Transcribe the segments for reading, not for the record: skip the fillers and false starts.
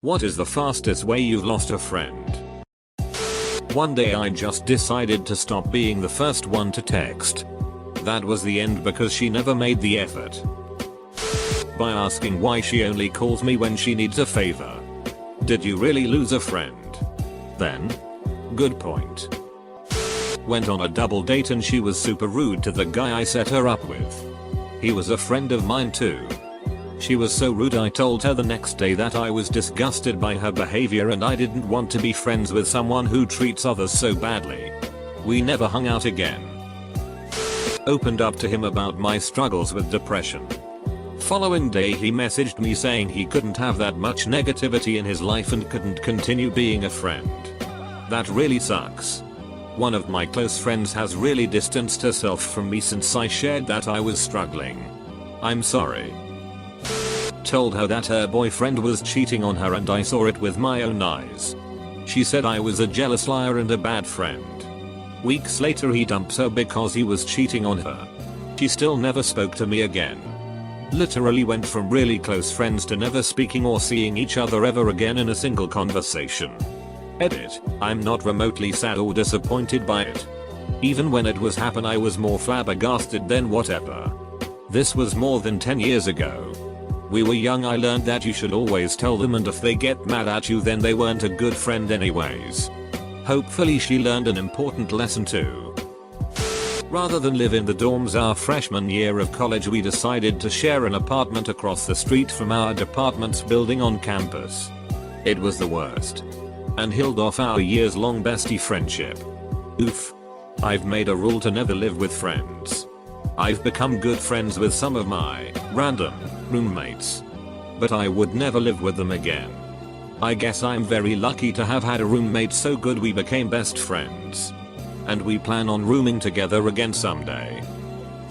What is the fastest way you've lost a friend? One day I just decided to stop being the first one to text. That was the end because she never made the effort. By asking why she only calls me when she needs a favor. Did you really lose a friend? Then? Good point. Went on a double date and she was super rude to the guy I set her up with. He was a friend of mine too. She was so rude I told her the next day that I was disgusted by her behavior and I didn't want to be friends with someone who treats others so badly. We never hung out again. Opened up to him about my struggles with depression. Following day he messaged me saying he couldn't have that much negativity in his life and couldn't continue being a friend. That really sucks. One of my close friends has really distanced herself from me since I shared that I was struggling. I'm sorry. Told her that her boyfriend was cheating on her and I saw it with my own eyes. She said I was a jealous liar and a bad friend. Weeks later he dumps her because he was cheating on her. She still never spoke to me again. Literally went from really close friends to never speaking or seeing each other ever again in a single conversation. Edit. I'm not remotely sad or disappointed by it. Even when it was happen I was more flabbergasted than whatever. This was more than 10 years ago. We were young. I learned that you should always tell them and if they get mad at you then they weren't a good friend anyways. Hopefully she learned an important lesson too. Rather than live in the dorms our freshman year of college we decided to share an apartment across the street from our department's building on campus. It was the worst. And killed off our years-long bestie friendship. Oof. I've made a rule to never live with friends. I've become good friends with some of my random roommates. But I would never live with them again. I guess I'm very lucky to have had a roommate so good we became best friends. And we plan on rooming together again someday.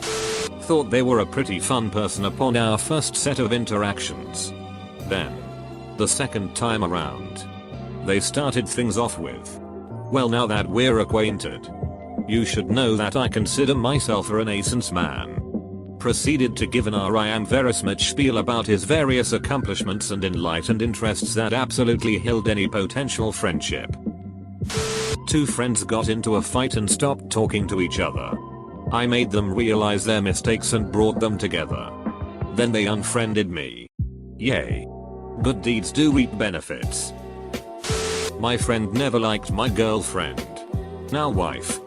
Thought they were a pretty fun person upon our first set of interactions. Then, the second time around, they started things off with, well, now that we're acquainted, you should know that I consider myself a Renaissance man. Proceeded to give an I am very much spiel about his various accomplishments and enlightened interests that absolutely killed any potential friendship. Two friends got into a fight and stopped talking to each other. I made them realize their mistakes and brought them together. Then they unfriended me. Yay. Good deeds do reap benefits. My friend never liked my girlfriend. Now wife.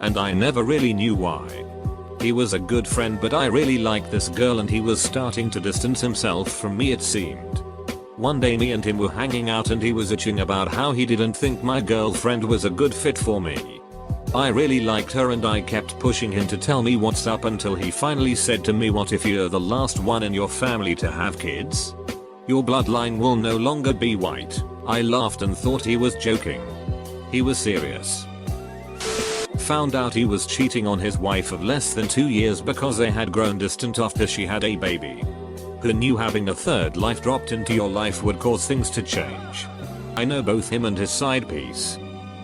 And I never really knew why. He was a good friend but I really liked this girl and he was starting to distance himself from me it seemed. One day me and him were hanging out and he was itching about how he didn't think my girlfriend was a good fit for me. I really liked her and I kept pushing him to tell me what's up until he finally said to me, what if you're the last one in your family to have kids? Your bloodline will no longer be white. I laughed and thought he was joking. He was serious. Found out he was cheating on his wife of less than 2 years because they had grown distant after she had a baby. Who knew having a third life dropped into your life would cause things to change? I know both him and his side piece.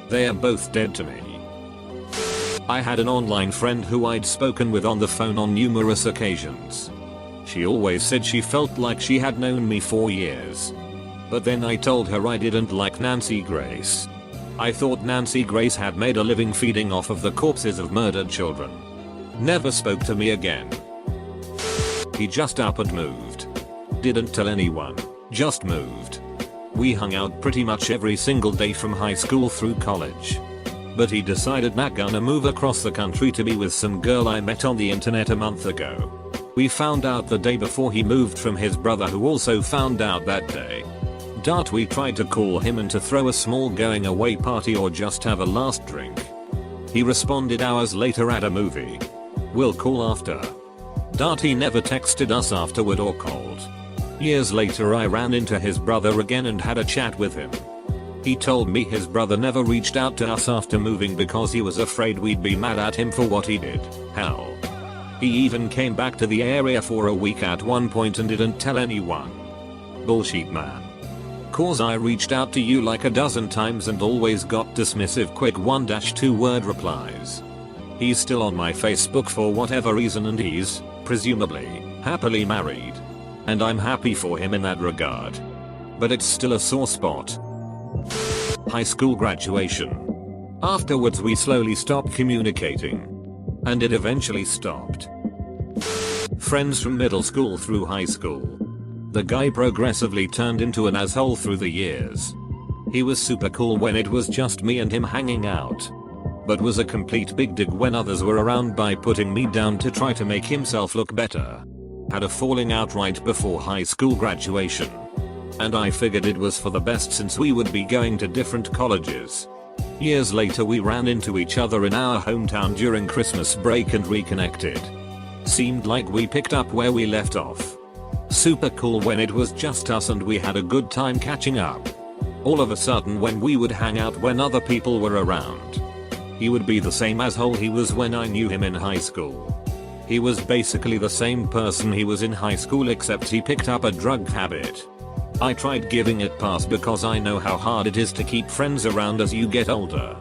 They are both dead to me. I had an online friend who I'd spoken with on the phone on numerous occasions. She always said she felt like she had known me for years. But then I told her I didn't like Nancy Grace. I thought Nancy Grace had made a living feeding off of the corpses of murdered children. Never spoke to me again. He just up and moved. Didn't tell anyone, just moved. We hung out pretty much every single day from high school through college. But he decided not gonna move across the country to be with some girl I met on the internet a month ago. We found out the day before he moved from his brother who also found out that day. We tried to call him and to throw a small going away party or just have a last drink. He responded hours later at a movie. We'll call after. He never texted us afterward or called. Years later I ran into his brother again and had a chat with him. He told me his brother never reached out to us after moving because he was afraid we'd be mad at him for what he did. Hell. He even came back to the area for a week at one point and didn't tell anyone. Bullshit, man. Cause I reached out to you like a dozen times and always got dismissive quick 1-2 word replies. He's still on my Facebook for whatever reason and he's, presumably, happily married. And I'm happy for him in that regard. but it's still a sore spot. High school graduation. Afterwards we slowly stopped communicating. And it eventually stopped. Friends from middle school through high school. The guy progressively turned into an asshole through the years. He was super cool when it was just me and him hanging out, but was a complete big dig when others were around by putting me down to try to make himself look better. Had a falling out right before high school graduation. And I figured it was for the best since we would be going to different colleges. Years later we ran into each other in our hometown during Christmas break and reconnected. Seemed like we picked up where we left off. Super cool when it was just us and we had a good time catching up. All of a sudden when we would hang out when other people were around, he would be the same asshole he was when I knew him in high school. He was basically the same person he was in high school except he picked up a drug habit. I tried giving it pass because I know how hard it is to keep friends around as you get older.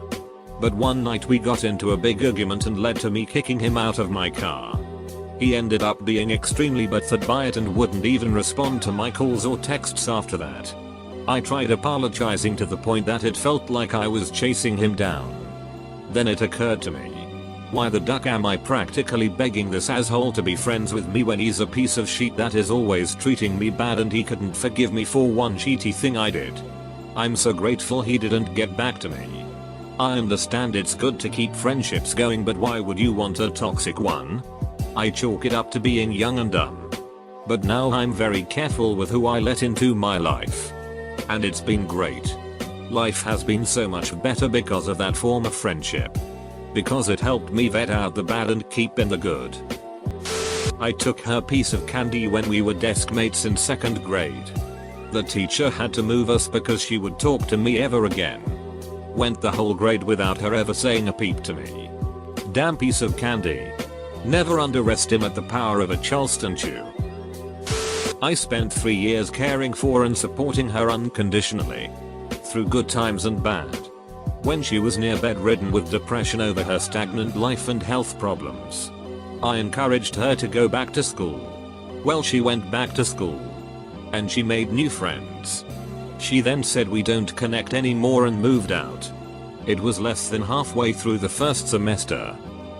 But one night we got into a big argument and led to me kicking him out of my car. He ended up being extremely butthurt by it and wouldn't even respond to my calls or texts after that. I tried apologizing to the point that it felt like I was chasing him down. Then it occurred to me. Why the duck am I practically begging this asshole to be friends with me when he's a piece of shit that is always treating me bad and he couldn't forgive me for one shitty thing I did. I'm so grateful he didn't get back to me. I understand it's good to keep friendships going, but why would you want a toxic one? I chalk it up to being young and dumb. But now I'm very careful with who I let into my life. And it's been great. Life has been so much better because of that form of friendship. Because it helped me vet out the bad and keep in the good. I took her piece of candy when we were desk mates in 2nd grade. The teacher had to move us because she would talk to me ever again. Went the whole grade without her ever saying a peep to me. Damn piece of candy. Never underestimate the power of a Charleston chew. I spent 3 years caring for and supporting her unconditionally. Through good times and bad. When she was near bedridden with depression over her stagnant life and health problems, I encouraged her to go back to school. Well, she went back to school. And she made new friends. She then said we don't connect anymore and moved out. It was less than halfway through the first semester.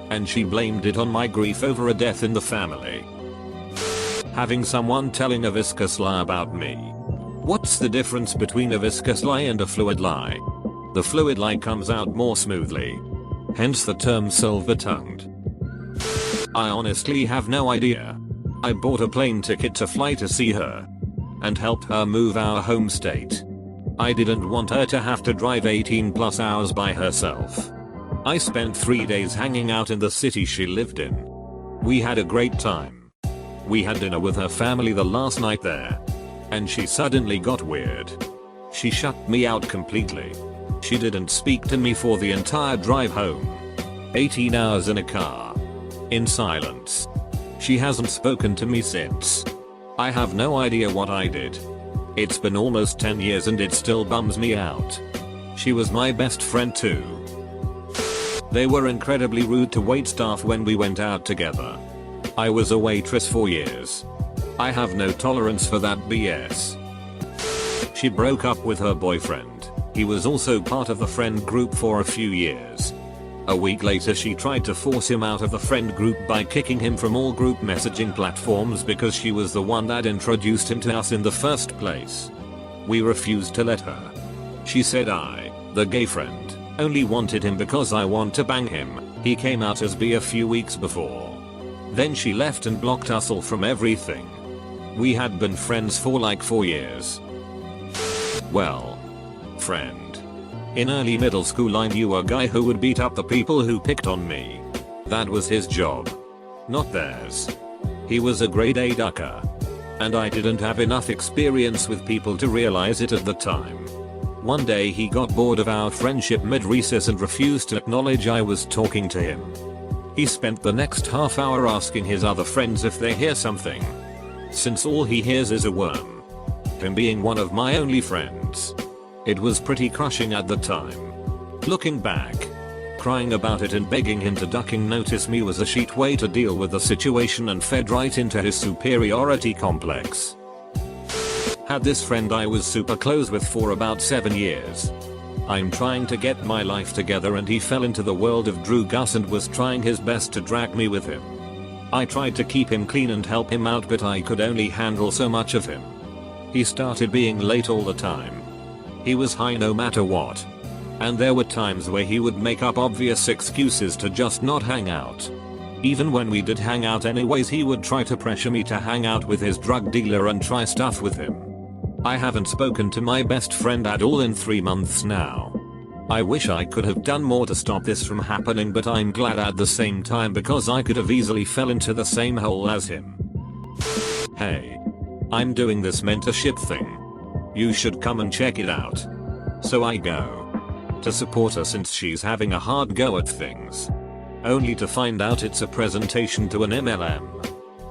And she blamed it on my grief over a death in the family. Having someone telling a viscous lie about me. What's the difference between a viscous lie and a fluid lie? The fluid lie comes out more smoothly. Hence the term silver-tongued. I honestly have no idea. I bought a plane ticket to fly to see her. And helped her move our home state. I didn't want her to have to drive 18+ hours by herself. I spent 3 days hanging out in the city she lived in. We had a great time. We had dinner with her family the last night there. And she suddenly got weird. She shut me out completely. She didn't speak to me for the entire drive home. 18 hours in a car. In silence. She hasn't spoken to me since. I have no idea what I did. It's been almost 10 years and it still bums me out. She was my best friend too. They were incredibly rude to waitstaff when we went out together. I was a waitress for years. I have no tolerance for that BS. She broke up with her boyfriend. He was also part of the friend group for a few years. A week later she tried to force him out of the friend group by kicking him from all group messaging platforms because she was the one that introduced him to us in the first place. We refused to let her. She said I, the gay friend, only wanted him because I want to bang him. He came out as bi a few weeks before. Then she left and blocked us all from everything. We had been friends for like 4 years. Well, friend. In early middle school I knew a guy who would beat up the people who picked on me. That was his job. Not theirs. He was a grade A ducker. And I didn't have enough experience with people to realize it at the time. One day he got bored of our friendship mid-recess and refused to acknowledge I was talking to him. He spent the next half hour asking his other friends if they hear something. Since all he hears is a worm. Him being one of my only friends. It was pretty crushing at the time. Looking back, crying about it and begging him to ducking notice me was a shit way to deal with the situation and fed right into his superiority complex. Had this friend I was super close with for about 7 years. I'm trying to get my life together and he fell into the world of Drew Gus and was trying his best to drag me with him. I tried to keep him clean and help him out, but I could only handle so much of him. He started being late all the time. He was high no matter what. And there were times where he would make up obvious excuses to just not hang out. Even when we did hang out anyways, he would try to pressure me to hang out with his drug dealer and try stuff with him. I haven't spoken to my best friend at all in 3 months now. I wish I could have done more to stop this from happening, but I'm glad at the same time because I could have easily fell into the same hole as him. Hey. I'm doing this mentorship thing. You should come and check it out. So I go. To support her since she's having a hard go at things. Only to find out it's a presentation to an MLM.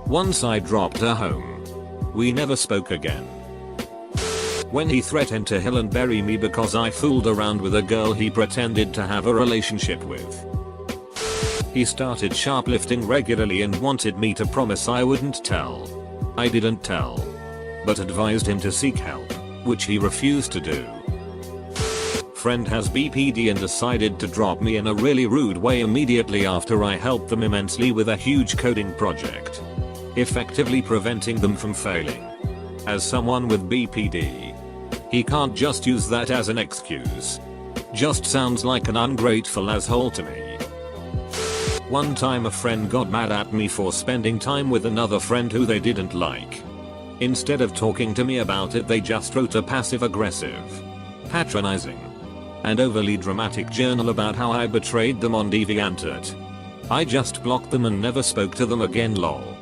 Once I dropped her home. We never spoke again. When he threatened to hill and bury me because I fooled around with a girl he pretended to have a relationship with. He started shoplifting regularly and wanted me to promise I wouldn't tell. I didn't tell. But advised him to seek help, which he refused to do. Friend has BPD and decided to drop me in a really rude way immediately after I helped them immensely with a huge coding project. Effectively preventing them from failing. As someone with BPD, he can't just use that as an excuse. Just sounds like an ungrateful asshole to me. One time a friend got mad at me for spending time with another friend who they didn't like. Instead of talking to me about it, they just wrote a passive-aggressive, patronizing, and overly dramatic journal about how I betrayed them on DeviantArt. I just blocked them and never spoke to them again, lol.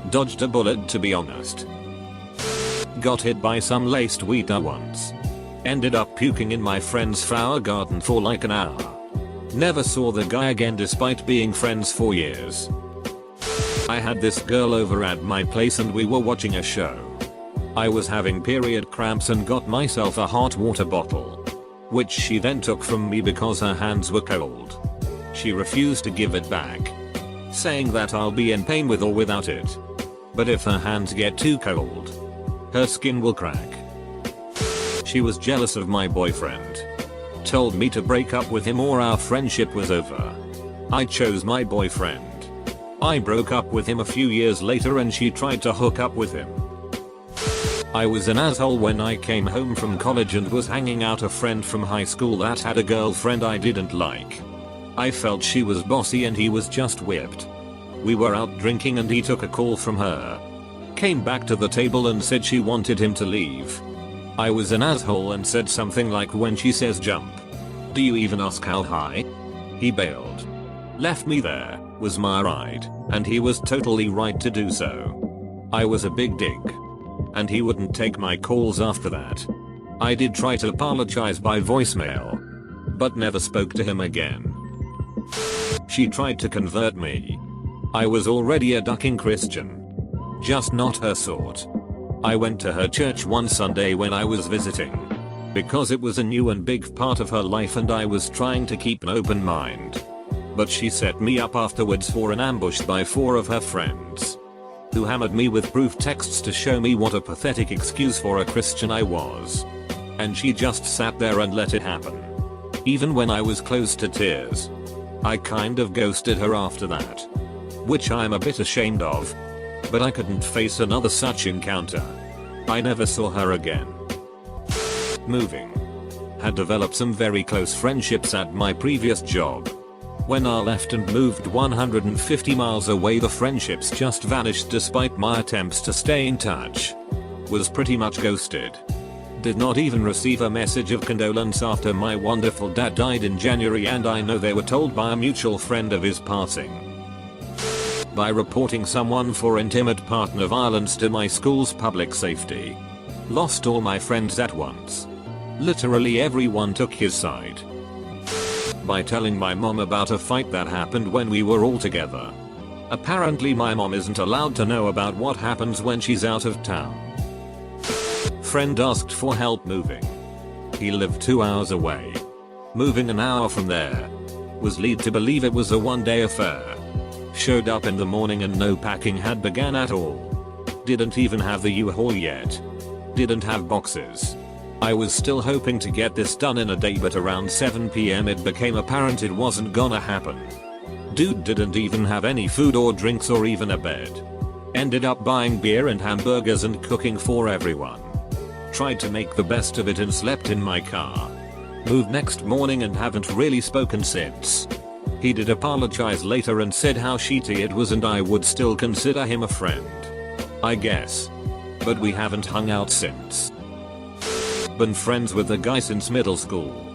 Dodged a bullet, to be honest. Got hit by some laced weeder once. Ended up puking in my friend's flower garden for like an hour. Never saw the guy again despite being friends for years. I had this girl over at my place and we were watching a show. I was having period cramps and got myself a hot water bottle, which she then took from me because her hands were cold. She refused to give it back, saying that I'll be in pain with or without it. But if her hands get too cold, her skin will crack. She was jealous of my boyfriend. Told me to break up with him or our friendship was over. I chose my boyfriend. I broke up with him a few years later and she tried to hook up with him. I was an asshole when I came home from college and was hanging out a friend from high school that had a girlfriend I didn't like. I felt she was bossy and he was just whipped. We were out drinking and he took a call from her. Came back to the table and said she wanted him to leave. I was an asshole and said something like, when she says jump, do you even ask how high? He bailed. Left me there, was my ride, and he was totally right to do so. I was a big dick. And he wouldn't take my calls after that. I did try to apologize by voicemail, but never spoke to him again. She tried to convert me. I was already a ducking Christian. Just not her sort. I went to her church one Sunday when I was visiting. Because it was a new and big part of her life and I was trying to keep an open mind. But she set me up afterwards for an ambush by 4 of her friends. Who hammered me with proof texts to show me what a pathetic excuse for a Christian I was. And she just sat there and let it happen. Even when I was close to tears. I kind of ghosted her after that. Which I'm a bit ashamed of. But I couldn't face another such encounter. I never saw her again. Moving. Had developed some very close friendships at my previous job. When I left and moved 150 miles away, the friendships just vanished despite my attempts to stay in touch. Was pretty much ghosted. Did not even receive a message of condolence after my wonderful dad died in January, and I know they were told by a mutual friend of his passing. By reporting someone for intimate partner violence to my school's public safety. Lost all my friends at once. Literally everyone took his side. By telling my mom about a fight that happened when we were all together. Apparently my mom isn't allowed to know about what happens when she's out of town. Friend asked for help moving. He lived 2 hours away. Moving an hour from there. Was led to believe it was a one-day affair. Showed up in the morning and no packing had begun at all. Didn't even have the U-Haul yet. Didn't have boxes. I was still hoping to get this done in a day, but around 7 PM it became apparent it wasn't gonna happen. Dude didn't even have any food or drinks or even a bed. Ended up buying beer and hamburgers and cooking for everyone. Tried to make the best of it and slept in my car. Moved next morning and haven't really spoken since. He did apologize later and said how shitty it was and I would still consider him a friend. I guess. But we haven't hung out since. Been friends with the guy since middle school.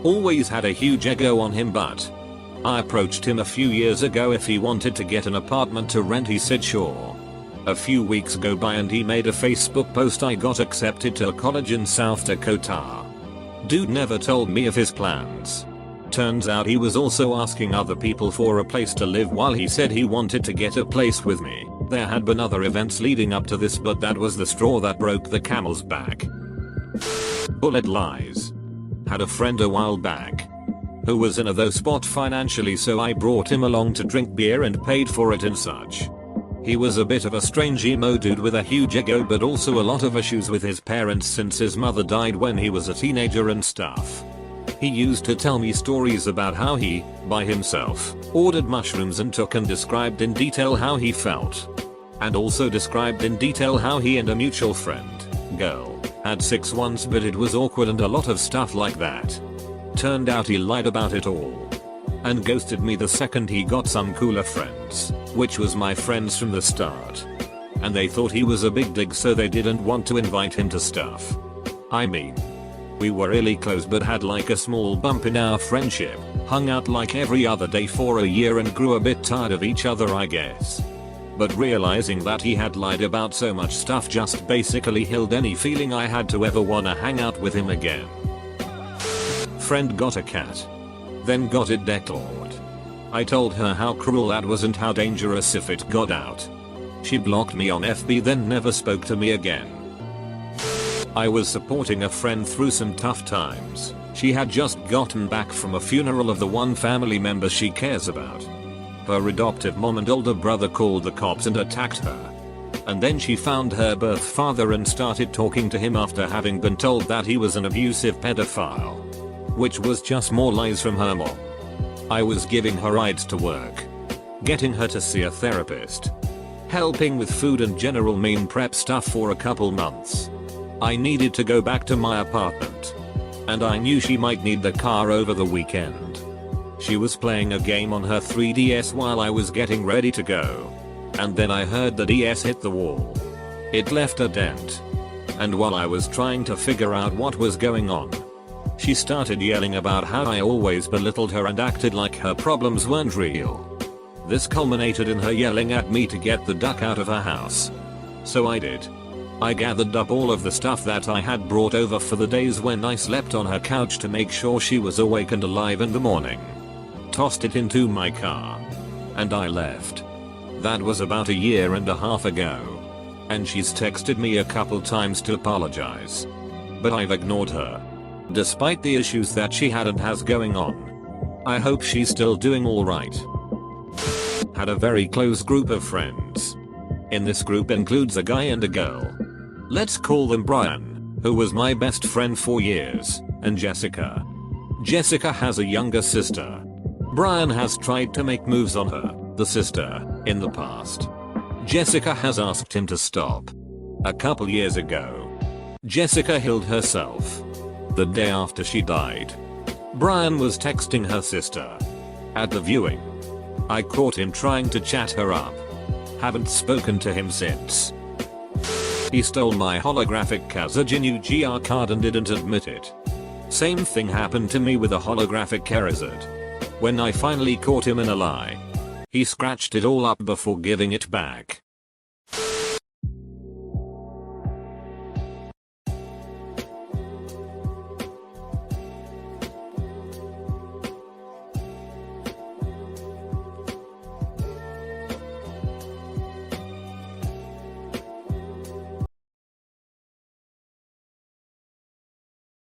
Always had a huge ego on him, but I approached him a few years ago if he wanted to get an apartment to rent. He said sure. A few weeks go by and he made a Facebook post. I got accepted to a college in South Dakota. Dude never told me of his plans. Turns out he was also asking other people for a place to live while he said he wanted to get a place with me. There had been other events leading up to this, but that was the straw that broke the camel's back. Bullet lies. Had a friend a while back who was in a low spot financially, so I brought him along to drink beer and paid for it and such. He was a bit of a strange emo dude with a huge ego, but also a lot of issues with his parents since his mother died when he was a teenager and stuff. He used to tell me stories about how he, by himself, ordered mushrooms and took and described in detail how he felt. And also described in detail how he and a mutual friend, girl, had sex once, but it was awkward and a lot of stuff like that. Turned out he lied about it all. And ghosted me the second he got some cooler friends, which was my friends from the start. And they thought he was a big dig, so they didn't want to invite him to stuff. I mean, we were really close but had like a small bump in our friendship, hung out like every other day for a year and grew a bit tired of each other, I guess. But realizing that he had lied about so much stuff just basically killed any feeling I had to ever wanna hang out with him again. Friend got a cat. Then got it declawed. I told her how cruel that was and how dangerous if it got out. She blocked me on FB, then never spoke to me again. I was supporting a friend through some tough times. She had just gotten back from a funeral of the one family member she cares about. Her adoptive mom and older brother called the cops and attacked her. And then she found her birth father and started talking to him after having been told that he was an abusive pedophile. Which was just more lies from her mom. I was giving her rides to work, getting her to see a therapist, helping with food and general meal prep stuff for a couple months. I needed to go back to my apartment. And I knew she might need the car over the weekend. She was playing a game on her 3DS while I was getting ready to go. And then I heard the DS hit the wall. It left a dent. And while I was trying to figure out what was going on, she started yelling about how I always belittled her and acted like her problems weren't real. This culminated in her yelling at me to get the duck out of her house. So I did. I gathered up all of the stuff that I had brought over for the days when I slept on her couch to make sure she was awake and alive in the morning. Tossed it into my car. And I left. That was about 1.5 years ago. And she's texted me a couple times to apologize. But I've ignored her. Despite the issues that she had and has going on. I hope she's still doing alright. Had a very close group of friends. In this group includes a guy and a girl. Let's call them Brian, who was my best friend for years, and Jessica. Jessica has a younger sister. Brian has tried to make moves on her, the sister, in the past. Jessica has asked him to stop. A couple years ago, Jessica killed herself. The day after she died. Brian was texting her sister. At the viewing, I caught him trying to chat her up. Haven't spoken to him since. He stole my holographic Kazajinu GR card and didn't admit it. Same thing happened to me with a holographic Charizard. When I finally caught him in a lie, he scratched it all up before giving it back.